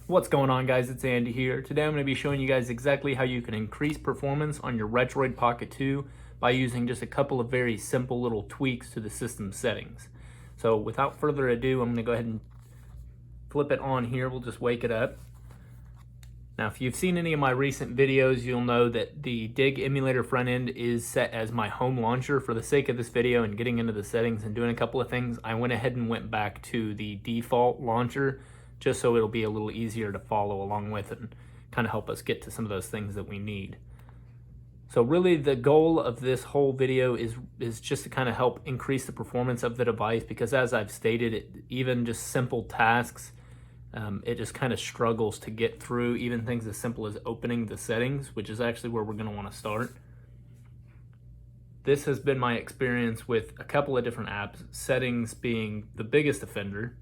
What's going on, guys? It's Andy here. Today I'm going to be showing you guys exactly how you can increase performance on your Retroid Pocket 2 by using just a couple of very simple little tweaks to the system settings. So without further ado, I'm going to go ahead and flip it on here. We'll just wake it up. Now, if you've seen any of my recent videos, you'll know that the Dig emulator front end is set as my home launcher. For the sake of this video and getting into the settings and doing a couple of things, I went ahead and went back to the default launcher, just so it'll be a little easier to follow along with and kind of help us get to some of those things that we need. So really the goal of this whole video is just to kind of help increase the performance of the device, because as I've stated, even just simple tasks, it just kind of struggles to get through, even things as simple as opening the settings, which is actually where we're going to want to start. This has been my experience with a couple of different apps, settings being the biggest offender.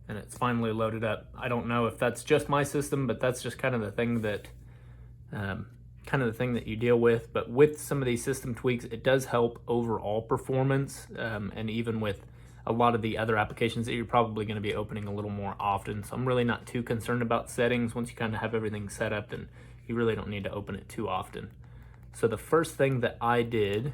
And it's finally loaded up. I don't know if that's just my system, but that's just kind of the thing that you deal with. But with some of these system tweaks, it does help overall performance, and even with a lot of the other applications that you're probably going to be opening a little more often. So I'm really not too concerned about settings. Once you kind of have everything set up, then you really don't need to open it too often. So the first thing that I did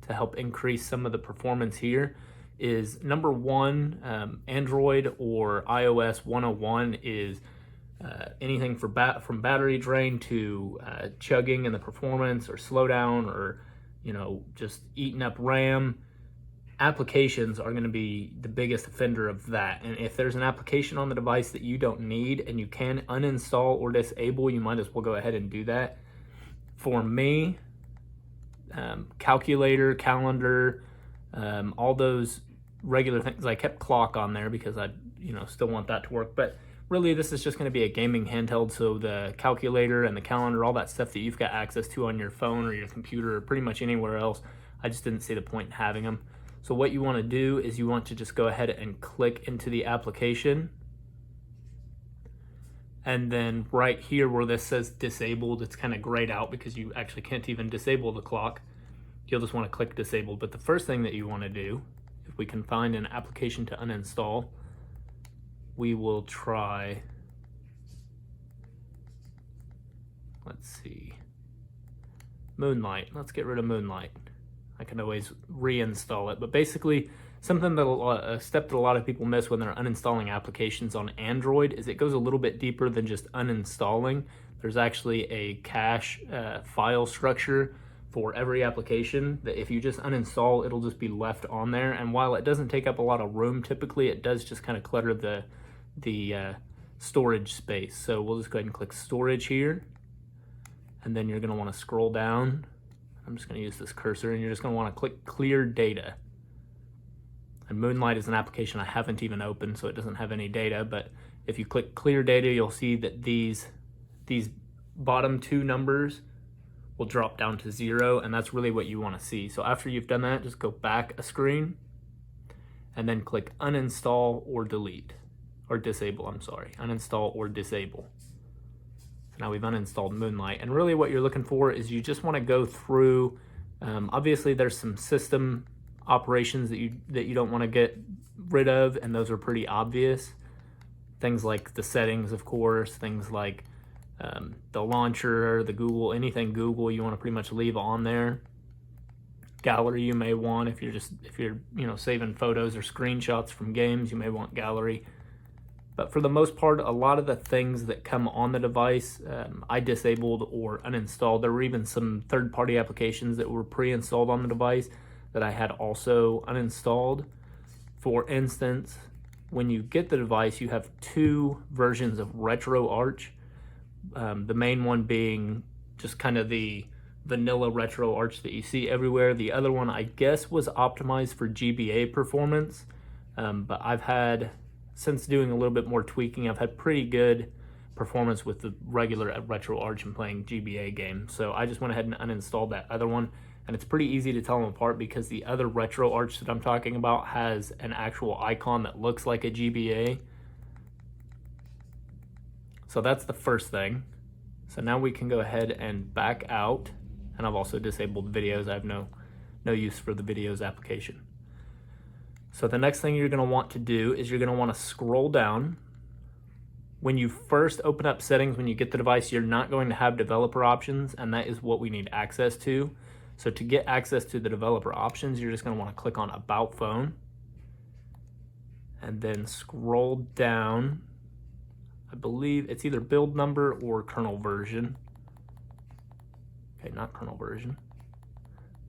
to help increase some of the performance here is number one, Android or iOS 101 is anything from battery drain to chugging in the performance or slowdown, or just eating up RAM. Applications are going to be the biggest offender of that. And if there's an application on the device that you don't need and you can uninstall or disable, you might as well go ahead and do that. For me, calculator, calendar, all those regular things. I kept clock on there because I still want that to work, but really this is just going to be a gaming handheld, so the calculator and the calendar, all that stuff that you've got access to on your phone or your computer or pretty much anywhere else, I just didn't see the point in having them. So what you want to do is you want to just go ahead and click into the application, and then right here where this says disabled, it's kind of grayed out because you actually can't even disable the clock. You'll just want to click disabled. But the first thing that you want to do, if we can find an application to uninstall, we will try, let's see, Moonlight. Let's get rid of Moonlight. I can always reinstall it, but basically something that a step that a lot of people miss when they're uninstalling applications on Android is it goes a little bit deeper than just uninstalling. There's actually a cache file structure for every application that if you just uninstall, it'll just be left on there. And while it doesn't take up a lot of room, typically it does just kind of clutter the storage space. So we'll just go ahead and click storage here, and then you're going to want to scroll down. I'm just going to use this cursor, and you're just going to want to click clear data. And Moonlight is an application I haven't even opened, so it doesn't have any data. But if you click clear data, you'll see that these bottom two numbers will drop down to 0, and that's really what you want to see. So after you've done that, just go back a screen and then click uninstall or delete, or disable, I'm sorry, uninstall or disable. So now we've uninstalled Moonlight, and really what you're looking for is you just want to go through, obviously there's some system operations that you don't want to get rid of, and those are pretty obvious. Things like the settings, of course, things like the launcher, the Google, anything Google you want to pretty much leave on there. Gallery you may want, if you're saving photos or screenshots from games, you may want gallery. But for the most part, a lot of the things that come on the device, I disabled or uninstalled. There were even some third-party applications that were pre-installed on the device that I had also uninstalled. For instance, when you get the device, you have two versions of RetroArch. The main one being just kind of the vanilla RetroArch that you see everywhere. The other one, I guess, was optimized for GBA performance, but I've had, since doing a little bit more tweaking, I've had pretty good performance with the regular RetroArch and playing GBA games. So I just went ahead and uninstalled that other one, and it's pretty easy to tell them apart because the other RetroArch that I'm talking about has an actual icon that looks like a GBA. So that's the first thing. So now we can go ahead and back out, and I've also disabled videos. I have no use for the videos application. So the next thing you're going to want to do is you're going to want to scroll down when you first open up settings, when you get the device, you're not going to have developer options, and that is what we need access to. So to get access to the developer options, you're just going to want to click on About Phone and then scroll down. I believe it's either build number or kernel version. Okay, not kernel version.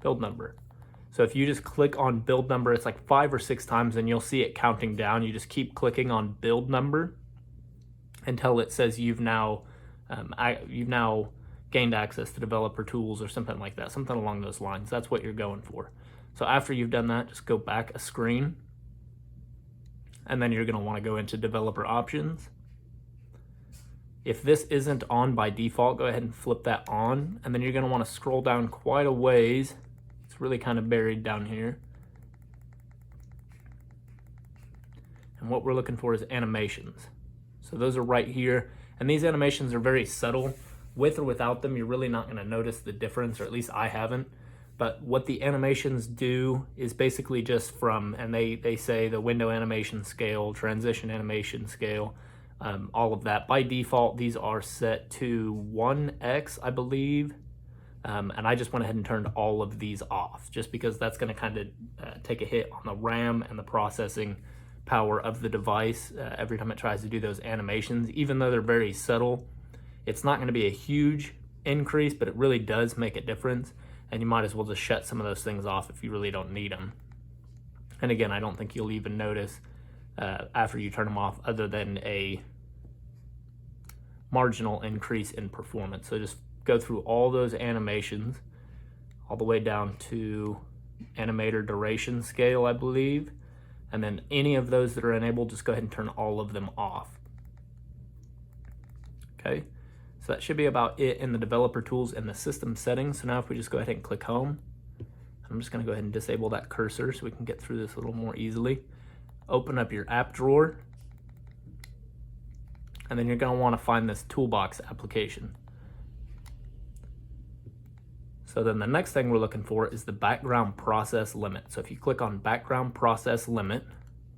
Build number. So if you just click on build number, it's like 5 or 6 times and you'll see it counting down. You just keep clicking on build number until it says you've now gained access to developer tools or something like that, something along those lines. That's what you're going for. So after you've done that, just go back a screen, and then you're going to want to go into developer options. If this isn't on by default, go ahead and flip that on, and then you're going to want to scroll down quite a ways. It's really kind of buried down here. And what we're looking for is animations. So those are right here, and these animations are very subtle. With or without them, you're really not going to notice the difference, or at least I haven't. But what the animations do is basically just from, and they say the window animation scale, transition animation scale, all of that. By default, these are set to 1x, I believe. And I just went ahead and turned all of these off, just because that's going to kind of take a hit on the RAM and the processing power of the device every time it tries to do those animations. Even though they're very subtle, it's not going to be a huge increase, but it really does make a difference, and you might as well just shut some of those things off if you really don't need them. And again, I don't think you'll even notice after you turn them off other than a marginal increase in performance. So just go through all those animations all the way down to animator duration scale, I believe, and then any of those that are enabled, just go ahead and turn all of them off. Okay. So that should be about it in the developer tools and the system settings. So now if we just go ahead and click home, I'm just going to go ahead and disable that cursor so we can get through this a little more easily. Open up your app drawer, and then you're going to want to find this toolbox application. So then the next thing we're looking for is the background process limit. So if you click on background process limit,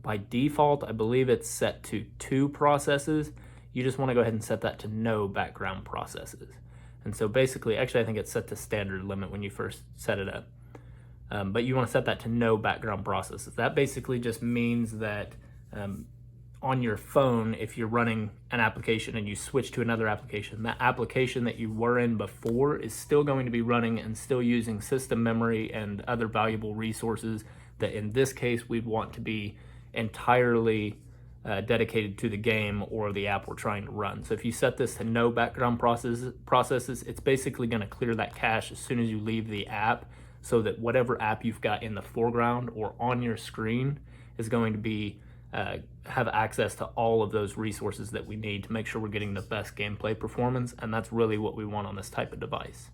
by default, I believe it's set to 2 processes. You just want to go ahead and set that to no background processes. And so basically, actually I think it's set to standard limit when you first set it up. But you want to set that to no background processes. That basically just means that on your phone, if you're running an application and you switch to another application, that application that you were in before is still going to be running and still using system memory and other valuable resources that in this case we'd want to be entirely dedicated to the game or the app we're trying to run. So if you set this to no background processes, it's basically going to clear that cache as soon as you leave the app, so that whatever app you've got in the foreground or on your screen is going to be have access to all of those resources that we need to make sure we're getting the best gameplay performance, and that's really what we want on this type of device.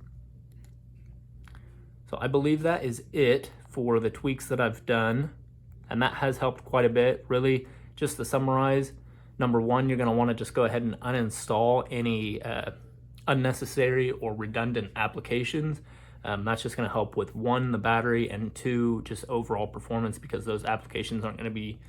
So I believe that is it for the tweaks that I've done, and that has helped quite a bit. Really, just to summarize, number one, you're going to want to just go ahead and uninstall any unnecessary or redundant applications. That's just going to help with 1, the battery, and 2, just overall performance, because those applications aren't going to be,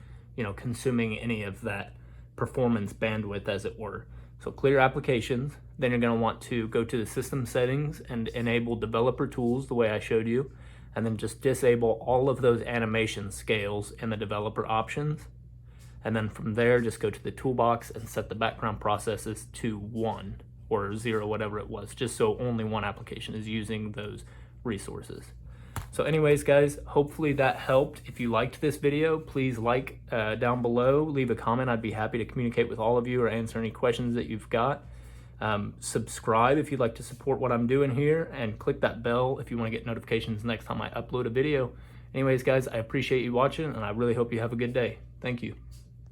consuming any of that performance bandwidth, as it were. So clear applications. Then you're going to want to go to the system settings and enable developer tools the way I showed you, and then just disable all of those animation scales in the developer options. And then from there, just go to the toolbox and set the background processes to 1 or 0, whatever it was, just so only one application is using those resources. So anyways, guys, hopefully that helped. If you liked this video, please like down below, leave a comment. I'd be happy to communicate with all of you or answer any questions that you've got. Subscribe if you'd like to support what I'm doing here, and click that bell if you want to get notifications next time I upload a video. Anyways, guys, I appreciate you watching, and I really hope you have a good day. Thank you.